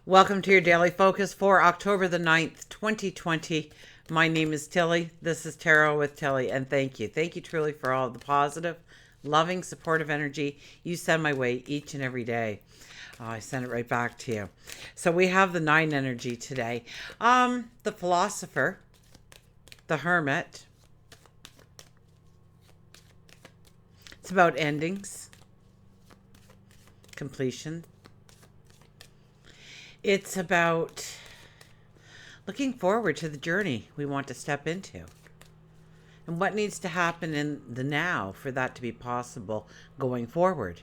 Welcome to your daily focus for October the 9th, 2020. My name is Tilly. This is Tarot with Tilly, and thank you. Thank you truly for all the positive, loving, supportive energy you send my way each and every day. I send it right back to you. So we have the 9 energy today. The Philosopher, the Hermit. It's about endings, completion. It's about looking forward to the journey we want to step into and what needs to happen in the now for that to be possible going forward,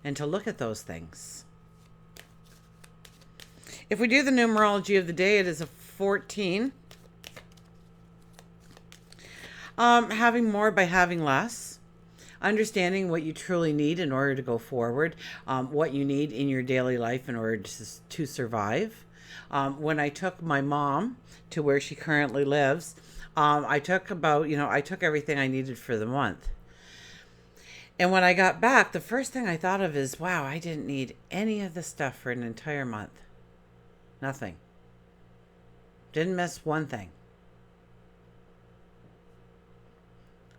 and to look at those things. If we do the numerology of the day, it is a 14. Having more by having less. Understanding what you truly need in order to go forward, what you need in your daily life in order to survive. When I took my mom to where she currently lives, I took everything I needed for the month. And when I got back, the first thing I thought of is, wow, I didn't need any of this stuff for an entire month. Nothing. Didn't miss one thing.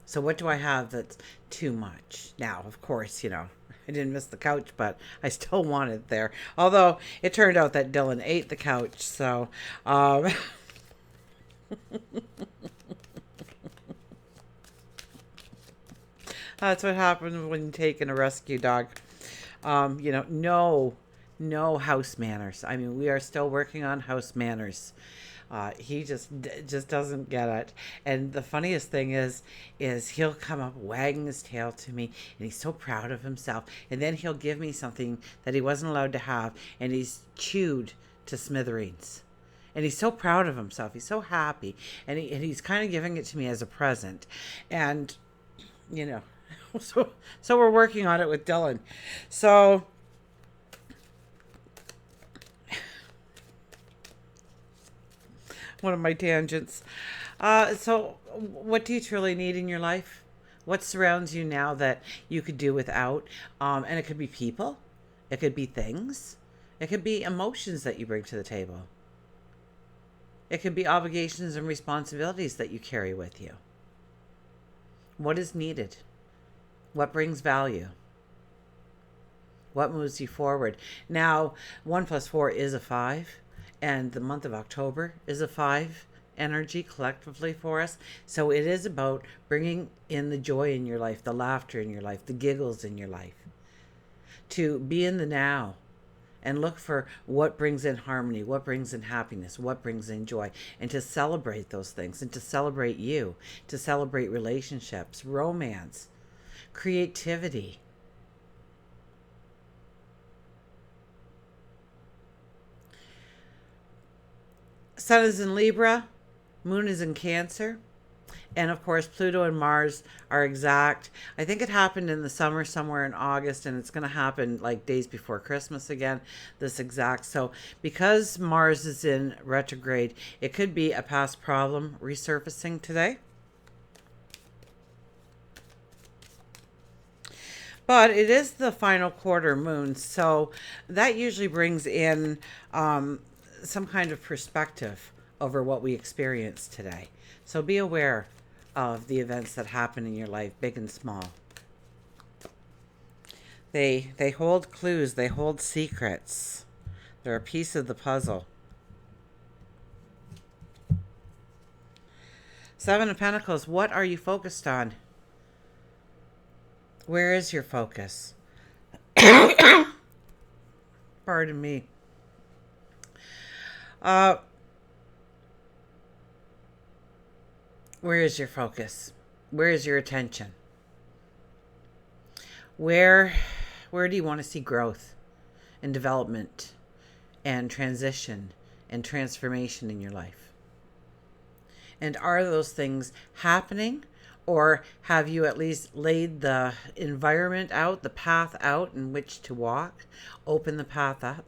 So what do I have that's too much? Now, of course, I didn't miss the couch, but I still want it there. Although it turned out that Dylan ate the couch, so that's what happens when you take in a rescue dog. No house manners. I mean, we are still working on house manners. He just doesn't get it. And the funniest thing is he'll come up wagging his tail to me, and he's so proud of himself. And then he'll give me something that he wasn't allowed to have, and he's chewed to smithereens. And he's so proud of himself. He's so happy, and he's kind of giving it to me as a present. And so we're working on it with Dylan. So. One of my tangents. So what do you truly need in your life? What surrounds you now that you could do without? And it could be people. It could be things. It could be emotions that you bring to the table. It could be obligations and responsibilities that you carry with you. What is needed? What brings value? What moves you forward? Now, 1 + 4 is a 5. And the month of October is a 5 energy collectively for us. So it is about bringing in the joy in your life, the laughter in your life, the giggles in your life. To be in the now and look for what brings in harmony, what brings in happiness, what brings in joy. And to celebrate those things, and to celebrate you, to celebrate relationships, romance, creativity. Sun is in Libra, Moon is in Cancer, and of course Pluto and Mars are exact. I think it happened in the summer, somewhere in August, and it's going to happen like days before Christmas again, this exact. So because Mars is in retrograde, it could be a past problem resurfacing today. But it is the final quarter moon, so that usually brings in some kind of perspective over what we experience today. So be aware of the events that happen in your life, big and small. They hold clues, they hold secrets. They're a piece of the puzzle. 7 of Pentacles, what are you focused on? Where is your focus? Pardon me. Where is your focus? Where is your attention? Where do you want to see growth and development and transition and transformation in your life? And are those things happening, or have you at least laid the environment out, the path out in which to walk, open the path up?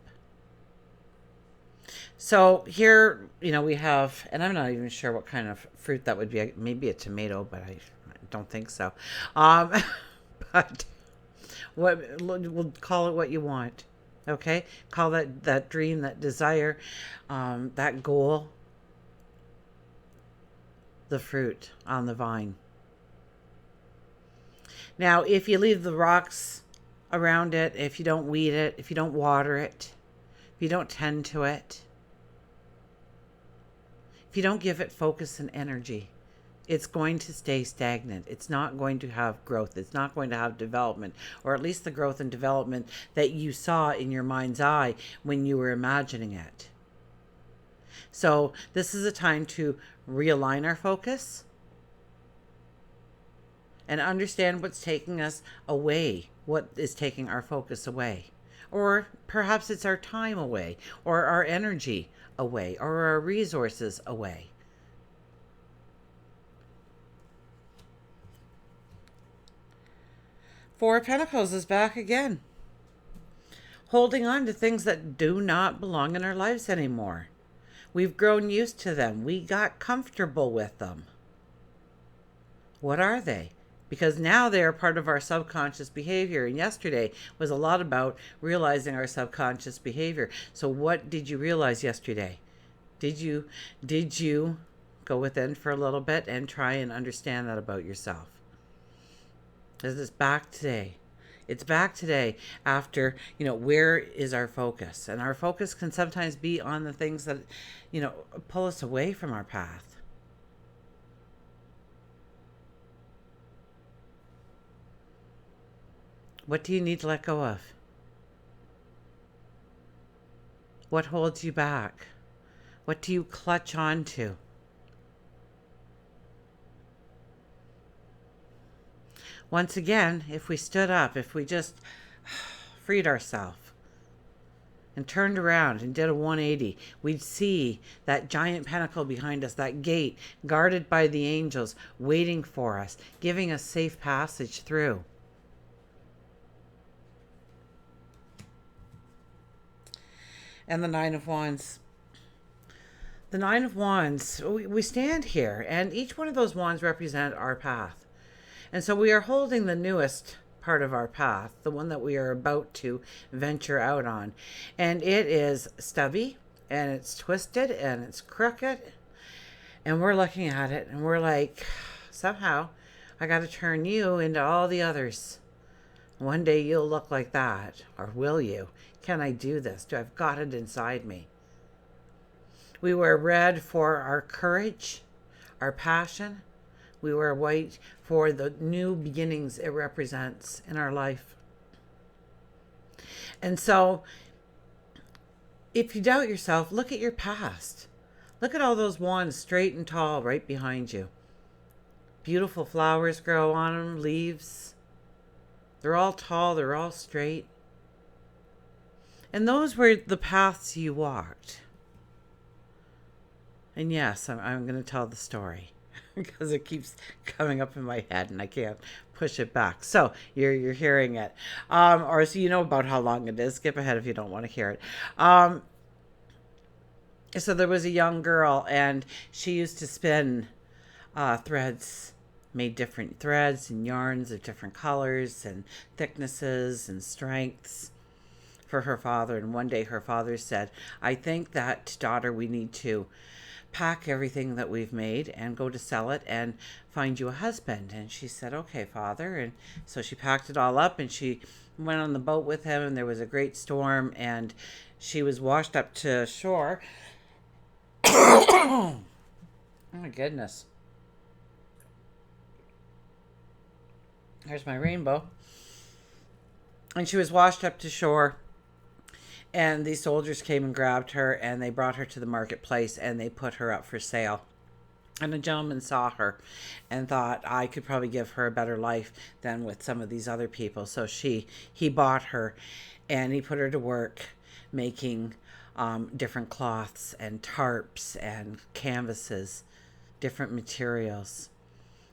So here, we have, and I'm not even sure what kind of fruit that would be. Maybe a tomato, but I don't think so. But we'll call it what you want. Okay, call that dream, that desire, that goal, the fruit on the vine. Now, if you leave the rocks around it, if you don't weed it, if you don't water it, if you don't tend to it, if you don't give it focus and energy, it's going to stay stagnant. It's not going to have growth. It's not going to have development, or at least the growth and development that you saw in your mind's eye when you were imagining it. So this is a time to realign our focus and understand what's taking us away, what is taking our focus away. Or perhaps it's our time away, or our energy away, or our resources away. Four of Pentacles is back again, holding on to things that do not belong in our lives anymore. We've grown used to them. We got comfortable with them. What are they? Because now they are part of our subconscious behavior. And yesterday was a lot about realizing our subconscious behavior. So what did you realize yesterday? Did you go within for a little bit and try and understand that about yourself? Because it's back today. It's back today after, where is our focus? And our focus can sometimes be on the things that, pull us away from our path. What do you need to let go of? What holds you back? What do you clutch onto? Once again, if we stood up, if we just freed ourselves and turned around and did a 180, we'd see that giant pentacle behind us, that gate guarded by the angels, waiting for us, giving us safe passage through. And the Nine of Wands. The Nine of Wands, we stand here, and each one of those wands represent our path. And so we are holding the newest part of our path, the one that we are about to venture out on. And it is stubby, and it's twisted, and it's crooked. And we're looking at it, and we're like, somehow, I got to turn you into all the others. One day you'll look like that. Or will you? Can I do this? Do I've got it inside me? We wear red for our courage, our passion. We wear white for the new beginnings it represents in our life. And so, if you doubt yourself, look at your past. Look at all those wands straight and tall right behind you. Beautiful flowers grow on them, leaves. They're all tall, they're all straight. And those were the paths you walked. And yes, I'm going to tell the story because it keeps coming up in my head and I can't push it back. So you're hearing it. Or so you know about how long it is. Skip ahead if you don't want to hear it. So there was a young girl and she used to spin threads, made different threads and yarns of different colors and thicknesses and strengths for her father. And one day her father said, I think that, daughter, we need to pack everything that we've made and go to sell it and find you a husband. And she said, okay, father. And so she packed it all up and she went on the boat with him, and there was a great storm and she was washed up to shore. Oh my goodness. There's my rainbow. And she was washed up to shore. And these soldiers came and grabbed her and they brought her to the marketplace and they put her up for sale. And a gentleman saw her and thought, I could probably give her a better life than with some of these other people. So he bought her and he put her to work making different cloths and tarps and canvases, different materials.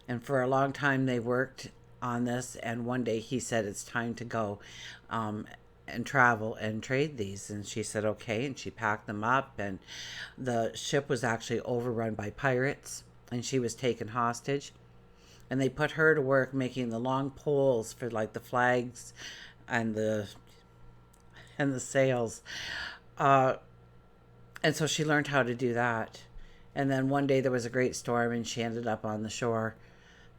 And for a long time they worked on this. And one day he said, it's time to go and travel and trade these. And she said okay, and she packed them up, and the ship was actually overrun by pirates and she was taken hostage, and they put her to work making the long poles for like the flags and the and the sails. Uh, and so she learned how to do that. And then one day there was a great storm, and she ended up on the shore,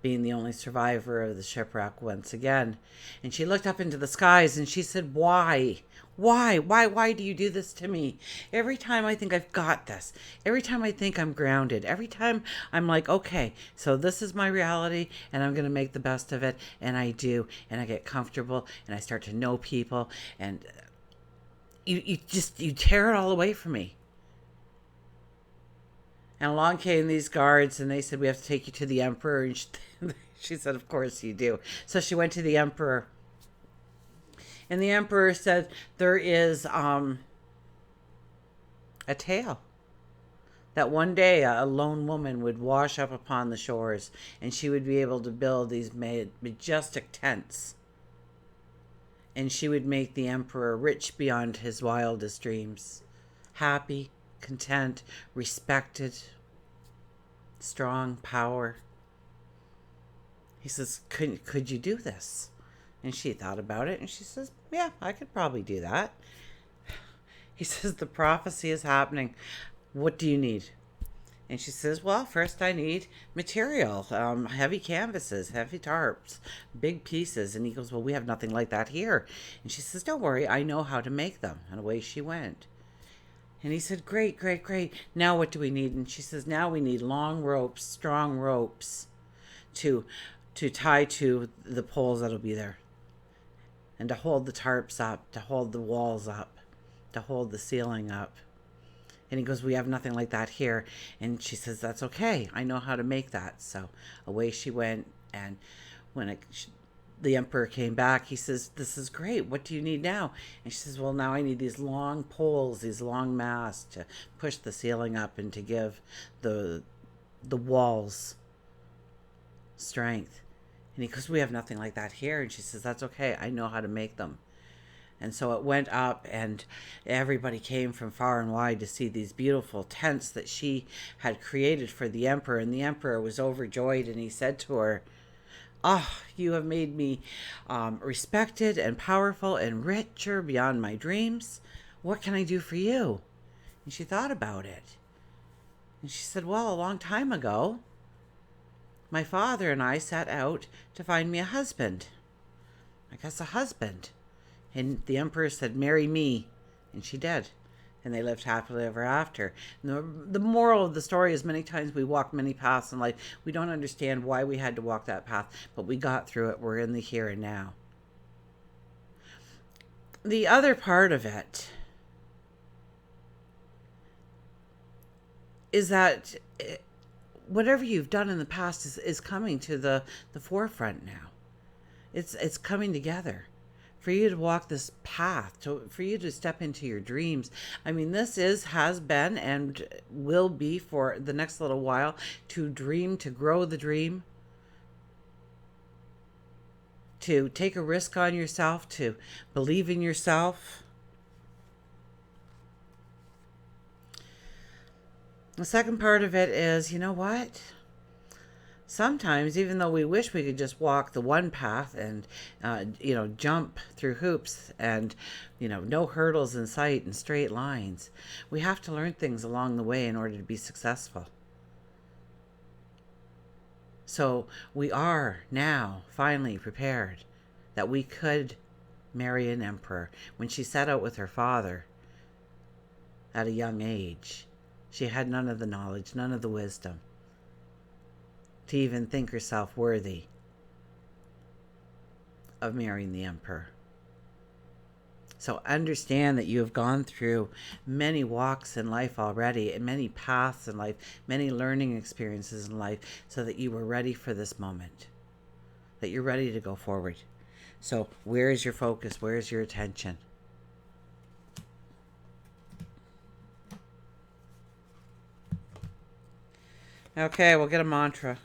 being the only survivor of the shipwreck once again. And she looked up into the skies and she said, "Why? Why do you do this to me? Every time I think I've got this, every time I think I'm grounded, every time I'm like, okay, so this is my reality and I'm going to make the best of it." And I do. And I get comfortable and I start to know people. And you tear it all away from me. And along came these guards and they said, "We have to take you to the emperor." And she said, "Of course you do." So she went to the emperor. And the emperor said, "There is a tale that one day a lone woman would wash up upon the shores and she would be able to build these majestic tents. And she would make the emperor rich beyond his wildest dreams, happy, content, respected, strong, power." He says, could you do this? And she thought about it and she says, "Yeah, I could probably do that." He says, "The prophecy is happening. What do you need?" And she says, "Well, first I need material, heavy canvases, heavy tarps, big pieces." And he goes, "Well, we have nothing like that here." And she says, "Don't worry, I know how to make them." And away she went. And he said, "Great, great, great. Now what do we need?" And she says, "Now we need long ropes, strong ropes to tie to the poles that'll be there. And to hold the tarps up, to hold the walls up, to hold the ceiling up." And he goes, "We have nothing like that here." And she says, "That's okay. I know how to make that." So away she went. And when the emperor came back, he says, "This is great. What do you need now?" And she says, "Well, now I need these long poles, these long masts to push the ceiling up and to give the walls strength." And he goes, "We have nothing like that here." And she says, "That's okay. I know how to make them." And so it went up, and everybody came from far and wide to see these beautiful tents that she had created for the emperor. And the emperor was overjoyed, and he said to her, "Ah, you have made me respected and powerful and richer beyond my dreams. What can I do for you?" And she thought about it. And she said, "Well, a long time ago, my father and I set out to find me a husband. I guess a husband." And the emperor said, "Marry me." And she did. And they lived happily ever after. And the moral of the story is many times we walk many paths in life. We don't understand why we had to walk that path, but we got through it. We're in the here and now. The other part of it is that whatever you've done in the past is coming to the forefront now. It's coming together for you to walk this path, for you to step into your dreams. I mean, this has been, and will be for the next little while, to dream, to grow the dream, to take a risk on yourself, to believe in yourself. The second part of it is, you know what? Sometimes, even though we wish we could just walk the one path and, jump through hoops and, no hurdles in sight and straight lines, we have to learn things along the way in order to be successful. So we are now finally prepared that we could marry an emperor. When she set out with her father at a young age, she had none of the knowledge, none of the wisdom to even think herself worthy of marrying the emperor. So understand that you have gone through many walks in life already, and many paths in life, many learning experiences in life, so that you were ready for this moment, that you're ready to go forward. So where is your focus? Where is your attention? Okay, we'll get a mantra.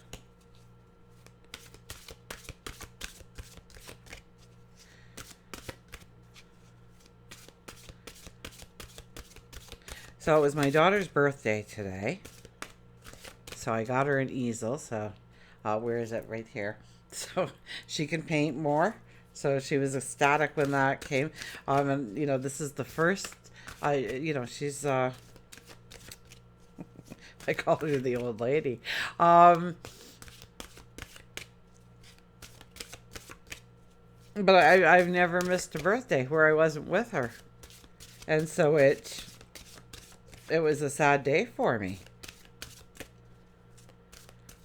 So it was my daughter's birthday today. So I got her an easel. So where is it? Right here. So she can paint more. So she was ecstatic when that came. And you know, this is the first. She's. I call her the old lady. But I've never missed a birthday where I wasn't with her, and so it was a sad day for me.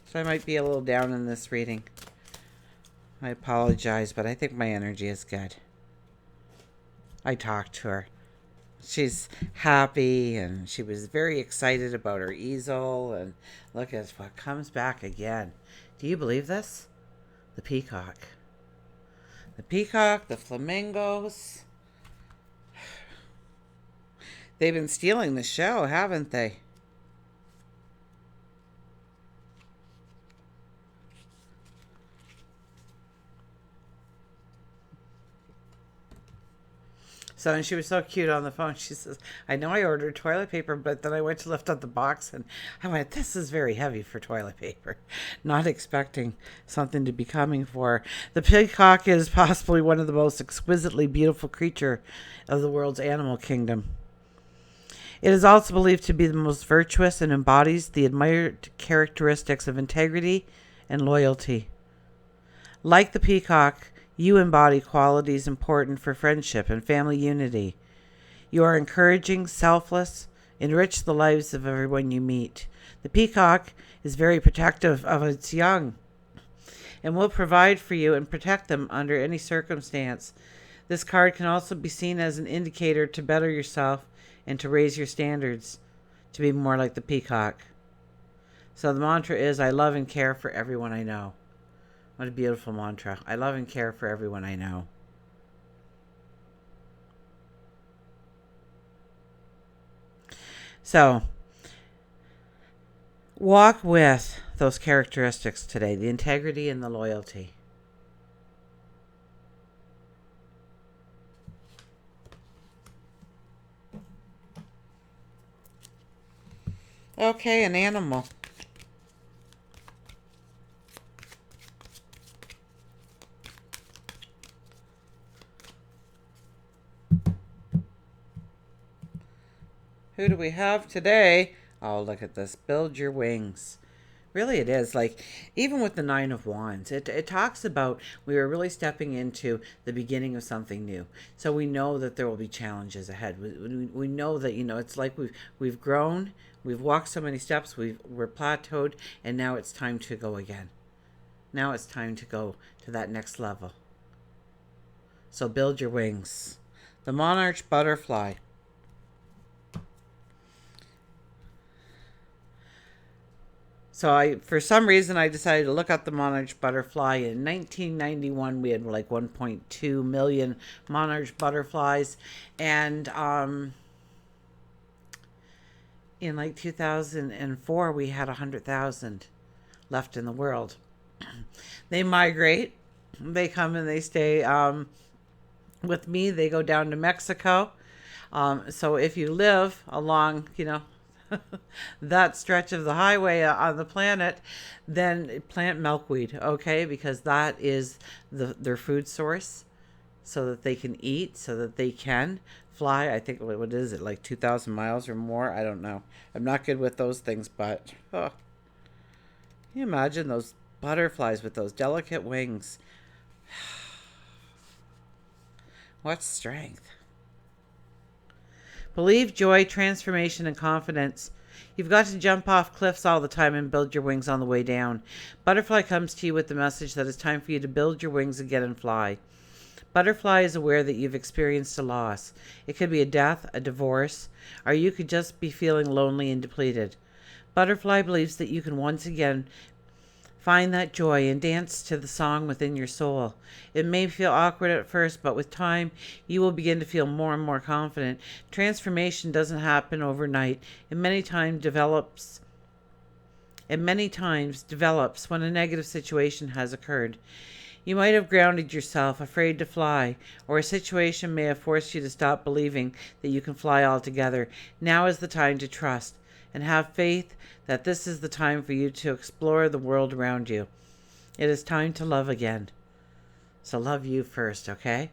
So I might be a little down in this reading. I apologize, but I think my energy is good. I talked to her. She's happy, and she was very excited about her easel, and look at what comes back again. Do you believe this? The peacock. The peacock, the flamingos. They've been stealing the show, haven't they? So, and she was so cute on the phone. She says, I know I ordered toilet paper, but then I went to lift up the box and I went, this is very heavy for toilet paper. Not expecting something to be coming for her. The peacock is possibly one of the most exquisitely beautiful creature of the world's animal kingdom. It is also believed to be the most virtuous and embodies the admired characteristics of integrity and loyalty. Like the peacock, you embody qualities important for friendship and family unity. You are encouraging, selfless, enrich the lives of everyone you meet. The peacock is very protective of its young and will provide for you and protect them under any circumstance. This card can also be seen as an indicator to better yourself and to raise your standards to be more like the peacock. So the mantra is, I love and care for everyone I know. What a beautiful mantra. I love and care for everyone I know. So, walk with those characteristics today, the integrity and the loyalty. Okay, an animal. Who do we have today? Oh, look at this. Build your wings. Really, it is. Like, even with the Nine of Wands, it talks about we are really stepping into the beginning of something new. So we know that there will be challenges ahead. We know that, it's like we've grown, we've walked so many steps, we're plateaued, and now it's time to go again. Now it's time to go to that next level. So build your wings. The monarch butterfly. So for some reason, I decided to look up the monarch butterfly. In 1991, we had like 1.2 million monarch butterflies. And in like 2004, we had 100,000 left in the world. They migrate. They come and they stay with me. They go down to Mexico. So if you live along, that stretch of the highway on the planet, then plant milkweed, okay? Because that is their food source, so that they can eat, so that they can fly. I think, what is it, like 2,000 miles or more? I don't know. I'm not good with those things, but can you imagine those butterflies with those delicate wings? What strength. Believe, joy, transformation, and confidence. You've got to jump off cliffs all the time and build your wings on the way down. Butterfly comes to you with the message that it's time for you to build your wings again and fly. Butterfly is aware that you've experienced a loss. It could be a death, a divorce, or you could just be feeling lonely and depleted. Butterfly believes that you can once again find that joy and dance to the song within your soul. It may feel awkward at first, but with time, you will begin to feel more and more confident. Transformation doesn't happen overnight. It many times develops when a negative situation has occurred. You might have grounded yourself, afraid to fly, or a situation may have forced you to stop believing that you can fly altogether. Now is the time to trust and have faith that this is the time for you to explore the world around you. It is time to love again. So love you first, okay?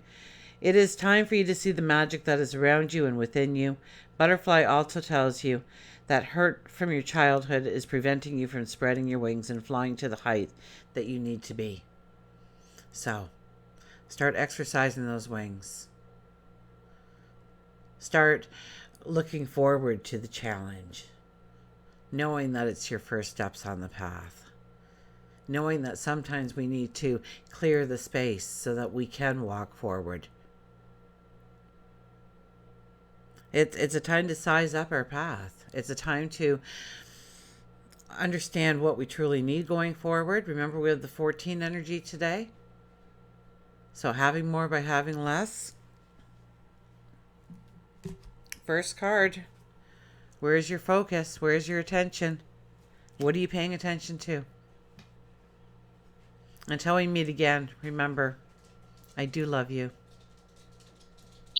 It is time for you to see the magic that is around you and within you. Butterfly also tells you that hurt from your childhood is preventing you from spreading your wings and flying to the height that you need to be. So, start exercising those wings. Start looking forward to the challenge, knowing that it's your first steps on the path. Knowing that sometimes we need to clear the space so that we can walk forward. It's a time to size up our path. It's a time to understand what we truly need going forward. Remember, we have the 14 energy today. So having more by having less. First card. Where is your focus? Where is your attention? What are you paying attention to? Until we meet again, remember, I do love you.